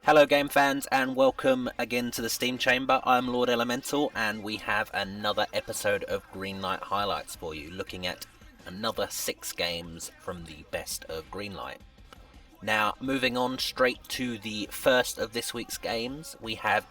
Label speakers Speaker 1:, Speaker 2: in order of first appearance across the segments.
Speaker 1: Hello game fans and welcome again to the Steam Chamber. I'm Lord Elemental and we have another episode of Greenlight Highlights for you, looking at another 6 games from the best of Greenlight. Now, moving on straight to the first of this week's games, we have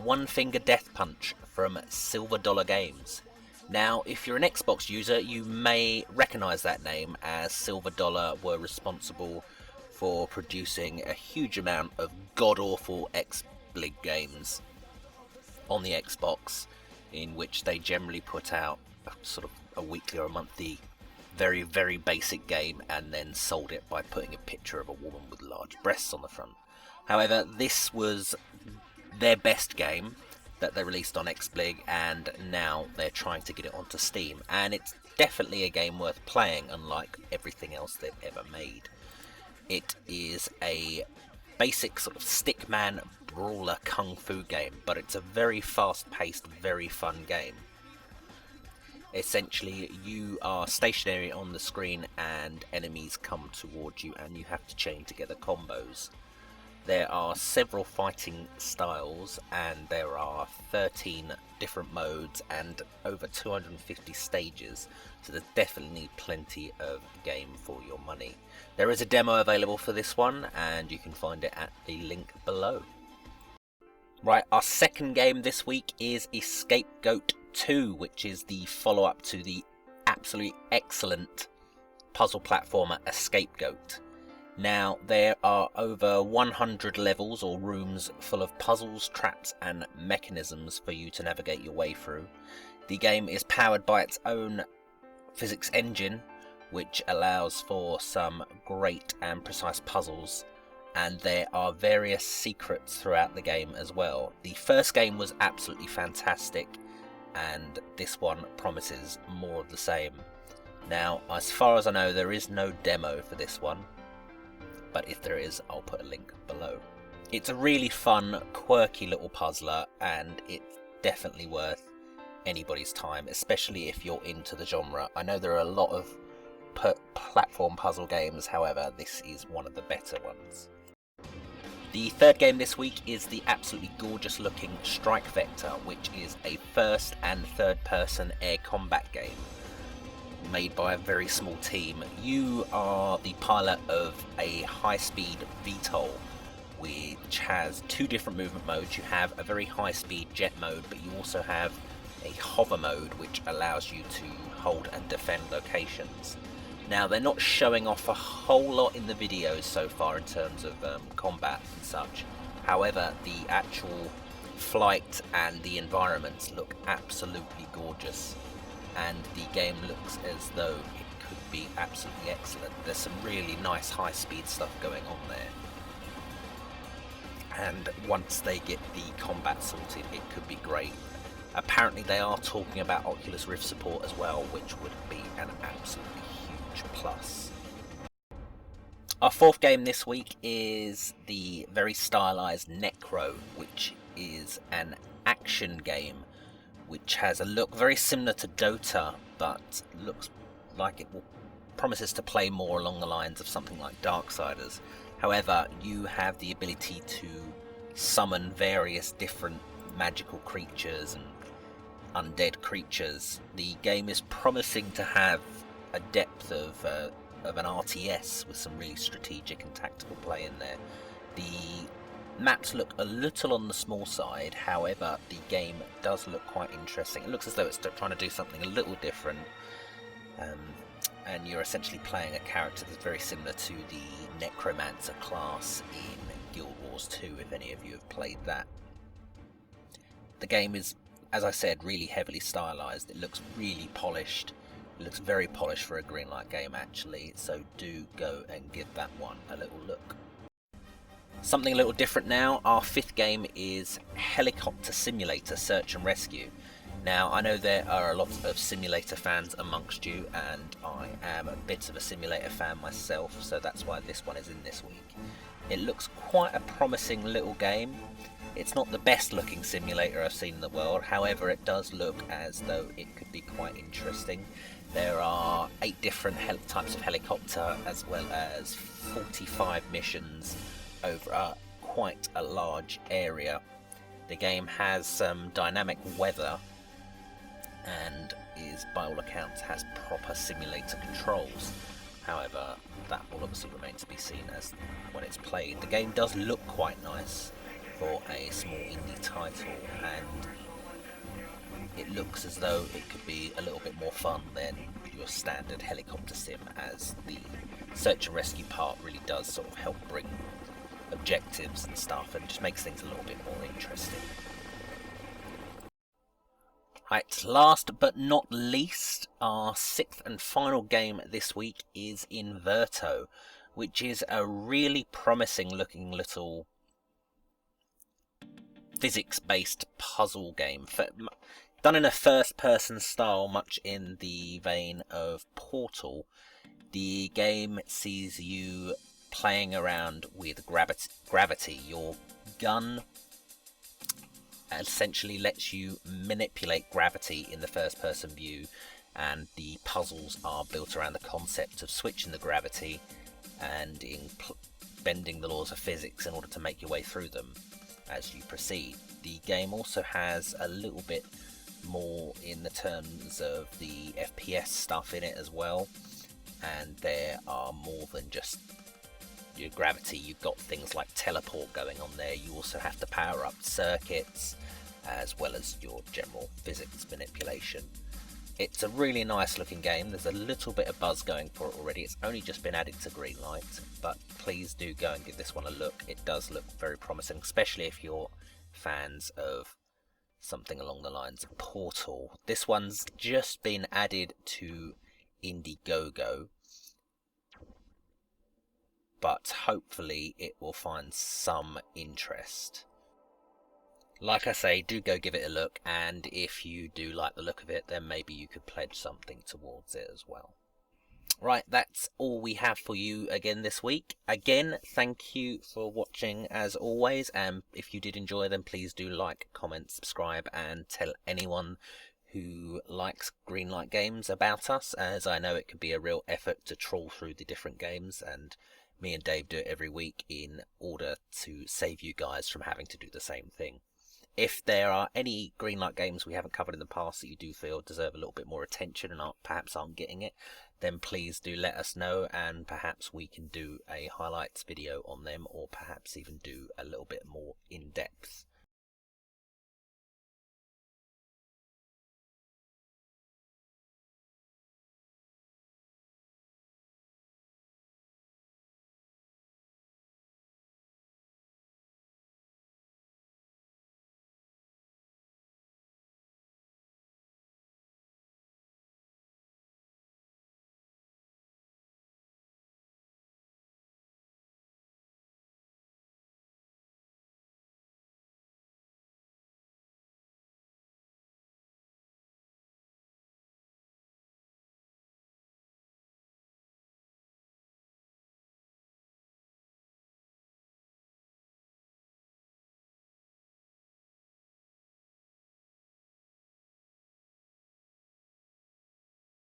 Speaker 1: One Finger Death Punch from Silver Dollar Games. Now, if you're an Xbox user, you may recognise that name, as Silver Dollar were responsible for producing a huge amount of god-awful X-Blig games on the Xbox, in which they generally put out sort of a weekly or a monthly very, very basic game and then sold it by putting a picture of a woman with large breasts on the front. However, this was their best game that they released on X-Blig, and now they're trying to get it onto Steam, and it's definitely a game worth playing, unlike everything else they've ever made. It is a basic sort of stickman brawler kung fu game, but it's a very fast-paced, very fun game. Essentially, you are stationary on the screen and enemies come towards you and you have to chain together combos. There are several fighting styles and there are 13 different modes and over 250 stages, so there's definitely plenty of game for your money. There is a demo available for this one and you can find it at the link below. Right, our second game this week is Scapegoat 2, which is the follow-up to the absolutely excellent puzzle platformer Scapegoat. Now, there are over 100 levels or rooms full of puzzles, traps and mechanisms for you to navigate your way through. The game is powered by its own physics engine, which allows for some great and precise puzzles, and there are various secrets throughout the game as well. The first game was absolutely fantastic, and this one promises more of the same. Now, as far as I know, there is no demo for this one, but if there is, I'll put a link below. It's a really fun, quirky little puzzler, and it's definitely worth anybody's time, especially if you're into the genre. I know there are a lot of platform puzzle games, however, this is one of the better ones. The third game this week is the absolutely gorgeous looking Strike Vector, which is a first and third person air combat game made by a very small team. You are the pilot of a high-speed VTOL, which has 2 different movement modes. You have a very high-speed jet mode, but you also have a hover mode, which allows you to hold and defend locations. Now, they're not showing off a whole lot in the videos so far in terms of combat and such. However, the actual flight and the environments look absolutely gorgeous, and the game looks as though it could be absolutely excellent. There's some really nice high-speed stuff going on there, and once they get the combat sorted, it could be great. Apparently they are talking about Oculus Rift support as well, which would be an absolutely huge plus. Our fourth game this week is the very stylized Nekro, which is an action game which has a look very similar to Dota, but looks like it promises to play more along the lines of something like Darksiders. However, you have the ability to summon various different magical creatures and undead creatures. The game is promising to have a depth of an RTS with some really strategic and tactical play in there. The maps look a little on the small side, however the game does look quite interesting. It looks as though it's trying to do something a little different, and you're essentially playing a character that's very similar to the Necromancer class in Guild Wars 2, if any of you have played that. The game is, as I said, really heavily stylized. It looks really polished. It looks very polished for a Greenlight game actually, so do go and give that one a little look. Something a little different now, our fifth game is Helicopter Simulator Search and Rescue. Now, I know there are a lot of simulator fans amongst you, and I am a bit of a simulator fan myself, so that's why this one is in this week. It looks quite a promising little game. It's not the best looking simulator I've seen in the world, however it does look as though it could be quite interesting. There are 8 different types of helicopter, as well as 45 missions over quite a large area. The game has some dynamic weather and is, by all accounts, has proper simulator controls. However, that will obviously remain to be seen as when it's played. The game does look quite nice for a small indie title, and it looks as though it could be a little bit more fun than your standard helicopter sim, as the search and rescue part really does sort of help bring objectives and stuff and just makes things a little bit more interesting. Right, last but not least, our sixth and final game this week is Inverto, which is a really promising looking little physics-based puzzle game, done in a first-person style, much in the vein of Portal. The game sees you playing around with gravity. Your gun essentially lets you manipulate gravity in the first-person view, and the puzzles are built around the concept of switching the gravity and bending the laws of physics in order to make your way through them as you proceed. The game also has a little bit more in the terms of the FPS stuff in it as well, and there are more than just your gravity. You've got things like teleport going on there. You also have to power up circuits as well as your general physics manipulation. It's a really nice looking game. There's a little bit of buzz going for it already. It's only just been added to Greenlight, but please do go and give this one a look. It does look very promising, especially if you're fans of something along the lines of Portal. This one's just been added to Indiegogo, but hopefully it will find some interest. Like I say, do go give it a look, and if you do like the look of it, then maybe you could pledge something towards it as well. Right, that's all we have for you again this week. Again, thank you for watching as always, and if you did enjoy, then please do like, comment, subscribe, and tell anyone who likes Greenlight games about us, as I know it can be a real effort to trawl through the different games, and me and Dave do it every week in order to save you guys from having to do the same thing. If there are any Greenlight games we haven't covered in the past that you do feel deserve a little bit more attention and perhaps aren't getting it, then please do let us know, and perhaps we can do a highlights video on them, or perhaps even do a little bit more in depth.